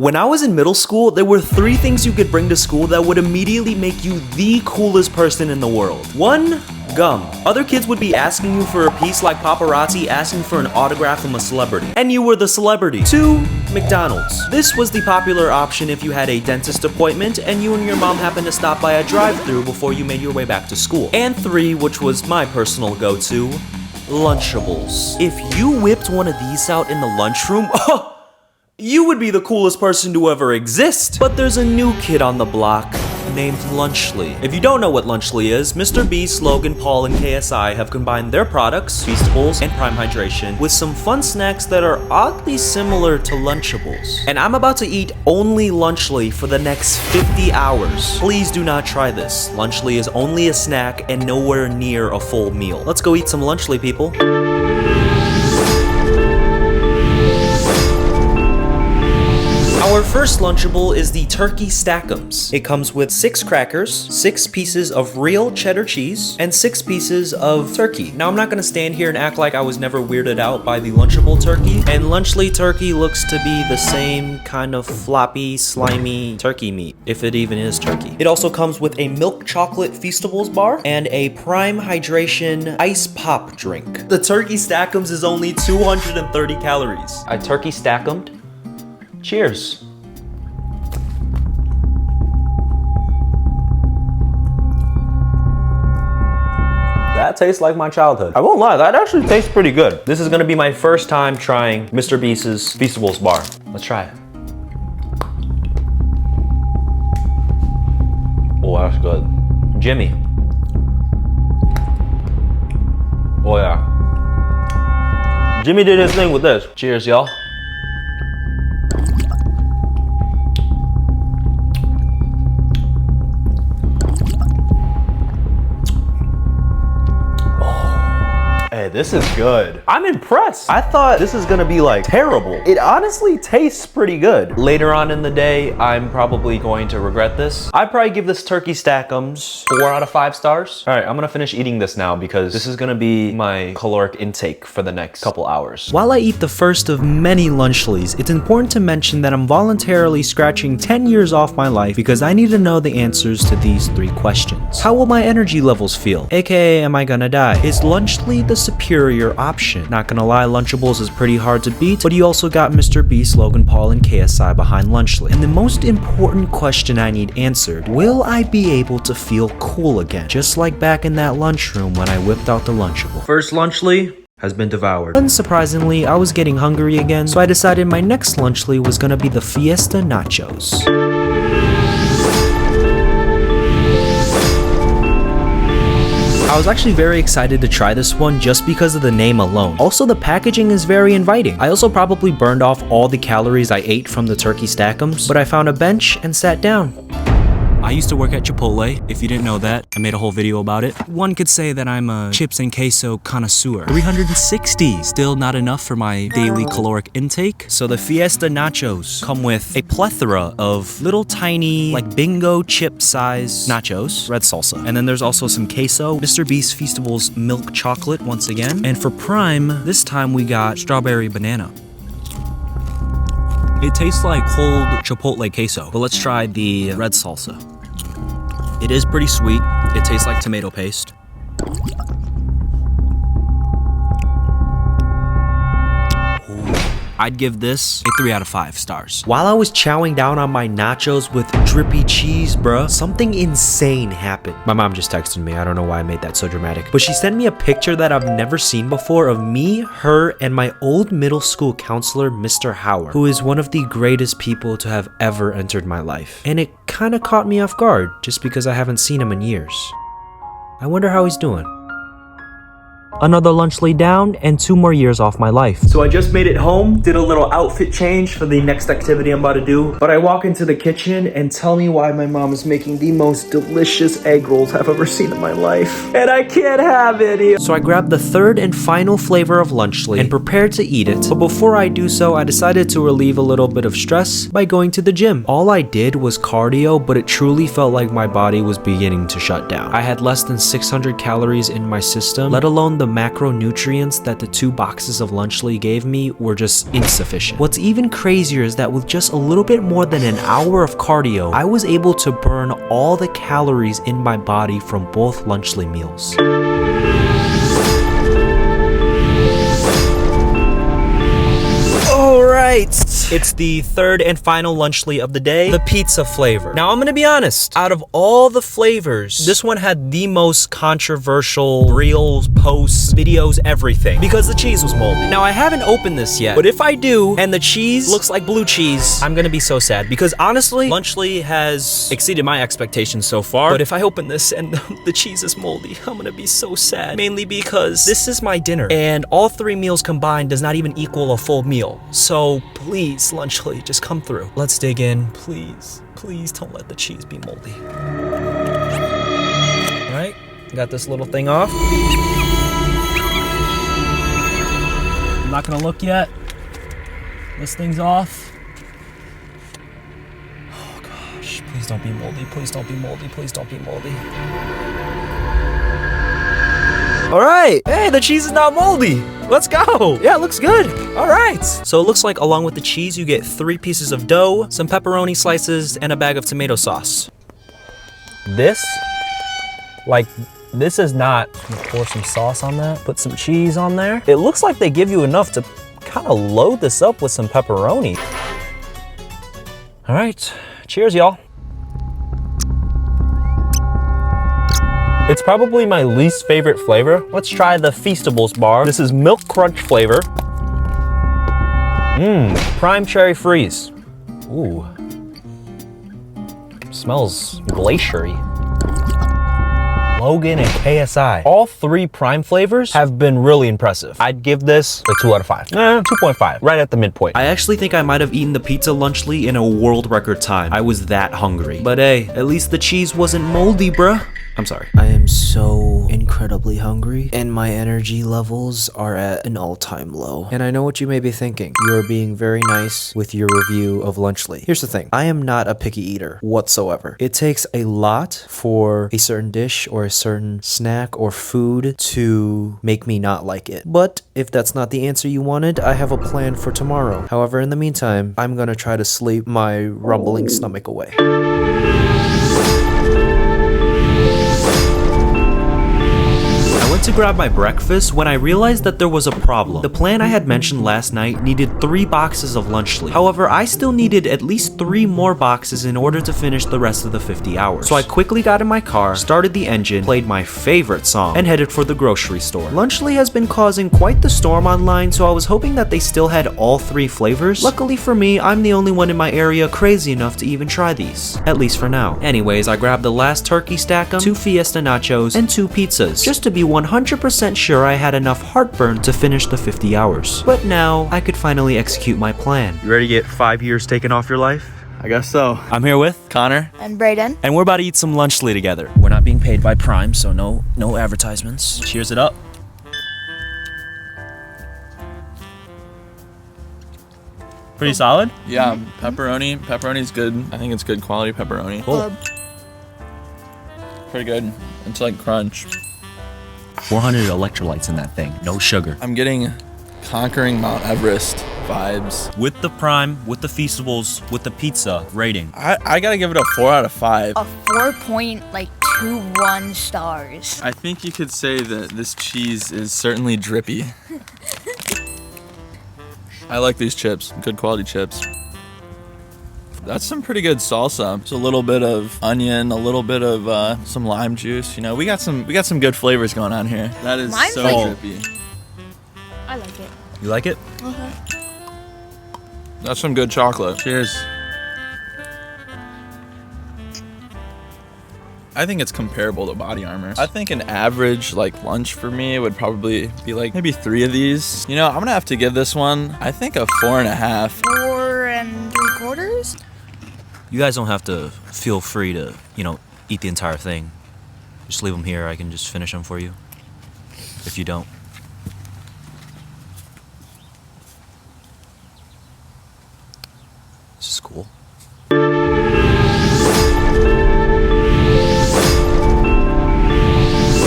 When I was in middle school, there were 3 things you could bring to school that would immediately make you the coolest person in the world. 1. Gum. Other kids would be asking you for a piece like paparazzi asking for an autograph from a celebrity, and you were the celebrity. 2. McDonald's. This was the popular option if you had a dentist appointment and you and your mom happened to stop by a drive-thru before you made your way back to school. And 3, which was my personal go-to, Lunchables. If you whipped one of these out in the lunchroom, you would be the coolest person to ever exist. But there's a new kid on the block named Lunchly. If you don't know what Lunchly is, Mr. Beast, Logan Paul, and KSI have combined their products, Feastables and Prime Hydration, with some fun snacks that are oddly similar to Lunchables. And I'm about to eat only Lunchly for the next 50 hours. Please do not try this. Lunchly is only a snack and nowhere near a full meal. Let's go eat some Lunchly, people. Our first Lunchable is the Turkey Stack'ems. It comes with 6 crackers, 6 pieces of real cheddar cheese, and 6 pieces of turkey. Now, I'm not gonna stand here and act like I was never weirded out by the Lunchable turkey, and Lunchly turkey looks to be the same kind of floppy, slimy turkey meat, if it even is turkey. It also comes with a milk chocolate Feastables bar and a Prime Hydration ice pop drink. The Turkey Stack'ems is only 230 calories. I turkey stack'emed. Cheers. That tastes like my childhood. I won't lie, that actually tastes pretty good. This is gonna be my first time trying Mr. Beast's Feastables bar. Let's try it. Oh, that's good. Jimmy. Oh yeah. Jimmy did his thing with this. Cheers, y'all. Hey, this is good. I'm impressed. I thought this is gonna be like terrible. It honestly tastes pretty good. Later on in the day, I'm probably going to regret this. I'd probably give this Turkey Stack'ems 4 out of 5 stars. All right, I'm gonna finish eating this now because this is gonna be my caloric intake for the next couple hours. While I eat the first of many Lunchlys, it's important to mention that I'm voluntarily scratching 10 years off my life because I need to know the answers to these 3 questions. How will my energy levels feel? AKA, am I gonna die? Is Lunchly the superior option? Not gonna lie, Lunchables is pretty hard to beat, but you also got Mr. Beast, Logan Paul, and KSI behind Lunchly. And the most important question I need answered, will I be able to feel cool again? Just like back in that lunchroom when I whipped out the Lunchable. First Lunchly has been devoured. Unsurprisingly, I was getting hungry again, so I decided my next Lunchly was gonna be the Fiesta Nachos. I was actually very excited to try this one just because of the name alone. Also, the packaging is very inviting. I also probably burned off all the calories I ate from the Turkey Stack'ems, but I found a bench and sat down. I used to work at Chipotle. If you didn't know that, I made a whole video about it. One could say that I'm a chips and queso connoisseur. 360, still not enough for my daily caloric intake. So the Fiesta Nachos come with a plethora of little tiny, like bingo chip size nachos, red salsa. And then there's also some queso, Mr. Beast Feastables milk chocolate once again. And for Prime, this time we got strawberry banana. It tastes like cold Chipotle queso, but let's try the red salsa. It is pretty sweet. It tastes like tomato paste. I'd give this a 3 out of 5 stars. While I was chowing down on my nachos with drippy cheese, bruh, something insane happened. My mom just texted me. I don't know why I made that so dramatic, but she sent me a picture that I've never seen before of me, her, and my old middle school counselor, Mr. Howard, who is one of the greatest people to have ever entered my life. And it kind of caught me off guard just because I haven't seen him in years. I wonder how he's doing. Another Lunchly down, and 2 more years off my life. So I just made it home, did a little outfit change for the next activity I'm about to do, but I walk into the kitchen and tell me why my mom is making the most delicious egg rolls I've ever seen in my life. And I can't have any. So I grabbed the 3rd and final flavor of Lunchly and prepared to eat it, but before I do so, I decided to relieve a little bit of stress by going to the gym. All I did was cardio, but it truly felt like my body was beginning to shut down. I had less than 600 calories in my system, let alone the macronutrients that the 2 boxes of Lunchly gave me were just insufficient. What's even crazier is that with just a little bit more than an hour of cardio, I was able to burn all the calories in my body from both Lunchly meals. Alright, it's the third and final Lunchly of the day, the pizza flavor. Now I'm gonna be honest, out of all the flavors, this one had the most controversial reels, posts, videos, everything, because the cheese was moldy. Now I haven't opened this yet, but if I do, and the cheese looks like blue cheese, I'm gonna be so sad, because honestly, Lunchly has exceeded my expectations so far, but if I open this and the cheese is moldy, I'm gonna be so sad, mainly because this is my dinner, and all 3 meals combined does not even equal a full meal. So please, Lunchly, just come through. Let's dig in, please. Please don't let the cheese be moldy. All right, got this little thing off. I'm not gonna look yet. This thing's off. Oh gosh, please don't be moldy, please don't be moldy, please don't be moldy. All right, hey, the cheese is not moldy. Let's go. Yeah, it looks good. All right. So it looks like along with the cheese, you get 3 pieces of dough, some pepperoni slices, and a bag of tomato sauce. This is not, pour some sauce on that, put some cheese on there. It looks like they give you enough to kind of load this up with some pepperoni. All right, cheers, y'all. It's probably my least favorite flavor. Let's try the Feastables bar. This is milk crunch flavor. Prime cherry freeze. Ooh. Smells glaciery. Logan and KSI. All 3 prime flavors have been really impressive. I'd give this a 2 out of 5. 2.5, right at the midpoint. I actually think I might have eaten the pizza Lunchly in a world record time. I was that hungry. But hey, at least the cheese wasn't moldy, bruh. I'm sorry. I am so incredibly hungry, and my energy levels are at an all-time low. And I know what you may be thinking. You are being very nice with your review of Lunchly. Here's the thing. I am not a picky eater whatsoever. It takes a lot for a certain dish or a certain snack or food to make me not like it. But if that's not the answer you wanted, I have a plan for tomorrow. However, in the meantime, I'm gonna try to sleep my rumbling stomach away. I went to grab my breakfast when I realized that there was a problem. The plan I had mentioned last night needed 3 boxes of Lunchly. However, I still needed at least 3 more boxes in order to finish the rest of the 50 hours. So I quickly got in my car, started the engine, played my favorite song, and headed for the grocery store. Lunchly has been causing quite the storm online, so I was hoping that they still had all 3 flavors. Luckily for me, I'm the only one in my area crazy enough to even try these. At least for now. Anyways, I grabbed the last turkey stack-em, 2 Fiesta nachos, and 2 pizzas, just to be 100% sure I had enough heartburn to finish the 50 hours. But now, I could finally execute my plan. You ready to get 5 years taken off your life? I guess so. I'm here with Connor and Brayden, and we're about to eat some Lunchly together. We're not being paid by Prime, so no advertisements. Cheers it up. Pretty solid? Yeah, pepperoni's good. I think it's good quality pepperoni. Cool. Pretty good. It's like crunch. 400 electrolytes in that thing. No sugar. I'm getting Conquering Mount Everest vibes. With the Prime, with the Feastables, with the pizza rating. I gotta give it a 4 out of 5. a 4.21 stars. I think you could say that this cheese is certainly drippy. I like these chips, good quality chips. That's some pretty good salsa. It's a little bit of onion, a little bit of some lime juice. You know, we got some good flavors going on here. That is Mine's so like- drippy. I like it. You like it? That's some good chocolate. Cheers. I think it's comparable to Body Armor. I think an average like lunch for me would probably be like maybe 3 of these. You know, I'm gonna have to give this one, I think, a 4.5. 4 3/4. You guys don't have to feel free to, eat the entire thing. Just leave them here. I can just finish them for you. If you don't. This is cool.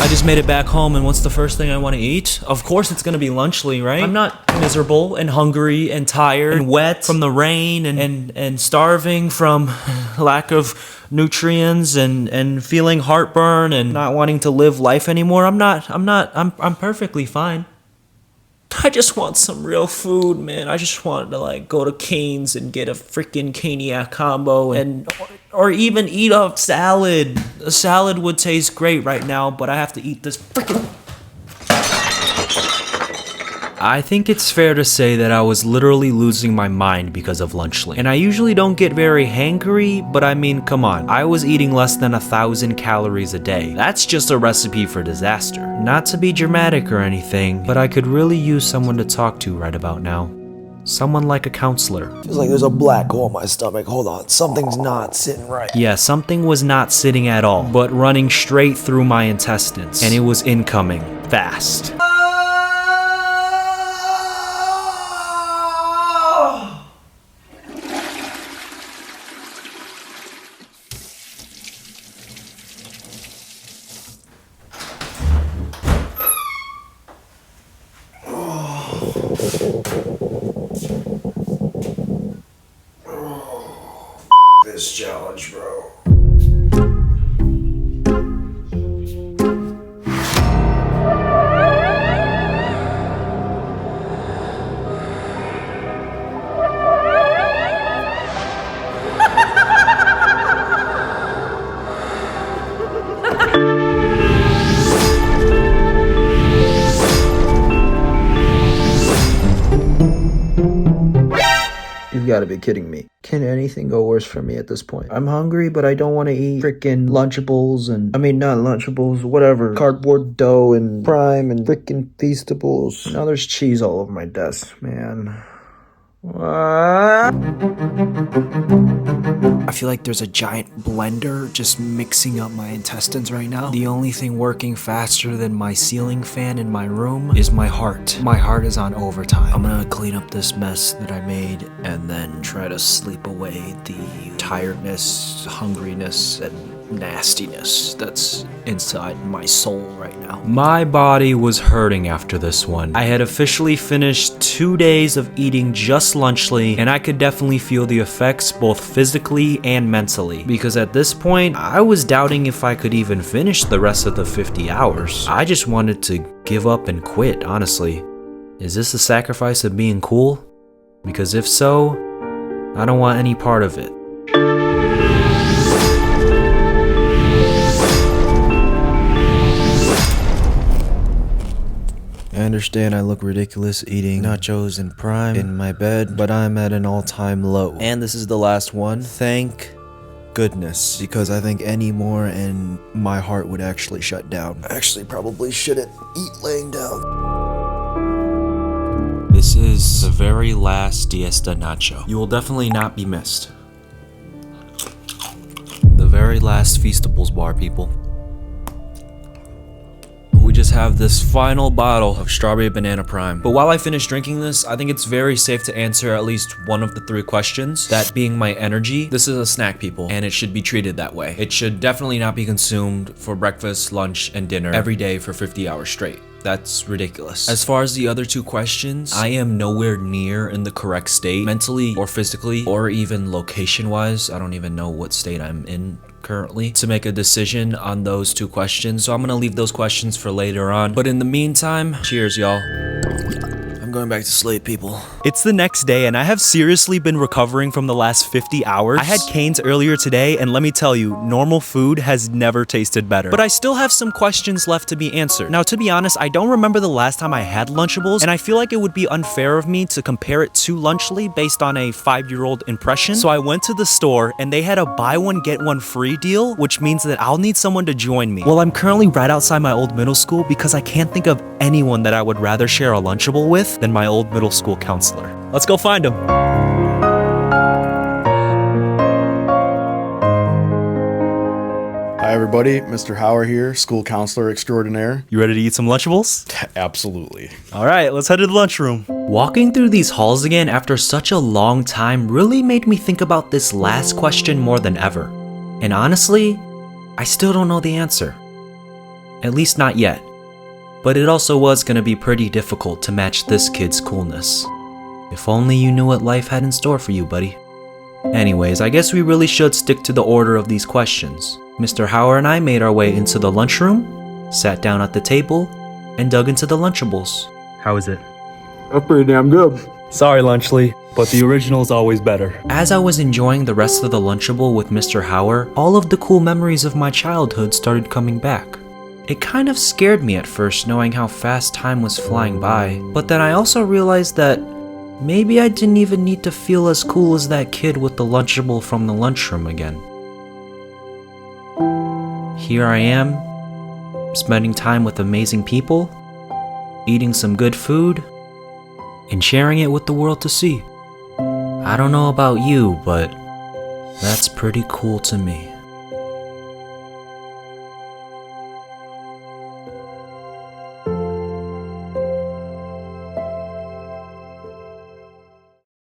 I just made it back home, and what's the first thing I want to eat? Of course it's gonna be Lunchly, right? I'm not miserable and hungry and tired and wet from the rain and starving from lack of nutrients and feeling heartburn and not wanting to live life anymore. I'm perfectly fine. I just want some real food, man. I just want to like go to Cane's and get a freaking Caniac combo or even eat a salad. A salad would taste great right now, but I have to eat this freaking... I think it's fair to say that I was literally losing my mind because of Lunchly. And I usually don't get very hangry, but I mean, come on. I was eating less than 1,000 calories a day. That's just a recipe for disaster. Not to be dramatic or anything, but I could really use someone to talk to right about now. Someone like a counselor. Feels like there's a black hole in my stomach. Hold on, something's not sitting right. Yeah, something was not sitting at all, but running straight through my intestines. And it was incoming, fast. This challenge, bro. You've got to be kidding me. Can anything go worse for me at this point? I'm hungry, but I don't want to eat freaking Lunchables and... I mean, not Lunchables, whatever. Cardboard dough and Prime and freaking Feastables. Now there's cheese all over my desk, man. What? I feel like there's a giant blender just mixing up my intestines right now. The only thing working faster than my ceiling fan in my room is my heart. My heart is on overtime. I'm gonna clean up this mess that I made and then try to sleep away the tiredness, hungriness, and nastiness that's inside my soul right now. My body was hurting after this one. I had officially finished 2 days of eating just Lunchly, and I could definitely feel the effects both physically and mentally, because at this point I was doubting if I could even finish the rest of the 50 hours. I just wanted to give up and quit, honestly. Is this a sacrifice of being cool? Because if so, I don't want any part of it. I understand I look ridiculous eating nachos and Prime in my bed, but I'm at an all-time low. And this is the last one. Thank goodness, because I think any more and my heart would actually shut down. I actually probably shouldn't eat laying down. This is the very last Diesta Nacho. You will definitely not be missed. The very last Feastables bar, people. We just have this final bottle of strawberry banana Prime. But while I finish drinking this, I think it's very safe to answer at least one of the 3 questions, that being my energy. This is a snack, people, and it should be treated that way. It should definitely not be consumed for breakfast, lunch, and dinner every day for 50 hours straight. That's ridiculous. As far as the other 2 questions, I am nowhere near in the correct state, mentally or physically, or even location-wise. I don't even know what state I'm in currently to make a decision on those 2 questions, so I'm gonna leave those questions for later on. But in the meantime, cheers, y'all. I'm going back to sleep, people. It's the next day, and I have seriously been recovering from the last 50 hours. I had Cane's earlier today, and let me tell you, normal food has never tasted better. But I still have some questions left to be answered. Now, to be honest, I don't remember the last time I had Lunchables, and I feel like it would be unfair of me to compare it to Lunchly based on a 5-year-old impression. So I went to the store, and they had a buy one, get one free deal, which means that I'll need someone to join me. Well, I'm currently right outside my old middle school because I can't think of anyone that I would rather share a Lunchable with than my old middle school counselor. Let's go find him. Hi everybody, Mr. Hauer here, school counselor extraordinaire. You ready to eat some Lunchables? Absolutely. All right, let's head to the lunchroom. Walking through these halls again after such a long time really made me think about this last question more than ever. And honestly, I still don't know the answer. At least not yet. But it also was gonna be pretty difficult to match this kid's coolness. If only you knew what life had in store for you, buddy. Anyways, I guess we really should stick to the order of these questions. Mr. Hauer and I made our way into the lunchroom, sat down at the table, and dug into the Lunchables. How is it? That's pretty damn good. Sorry, Lunchley, but the original's always better. As I was enjoying the rest of the Lunchable with Mr. Hauer, all of the cool memories of my childhood started coming back. It kind of scared me at first knowing how fast time was flying by, but then I also realized that maybe I didn't even need to feel as cool as that kid with the Lunchable from the lunchroom again. Here I am, spending time with amazing people, eating some good food, and sharing it with the world to see. I don't know about you, but that's pretty cool to me.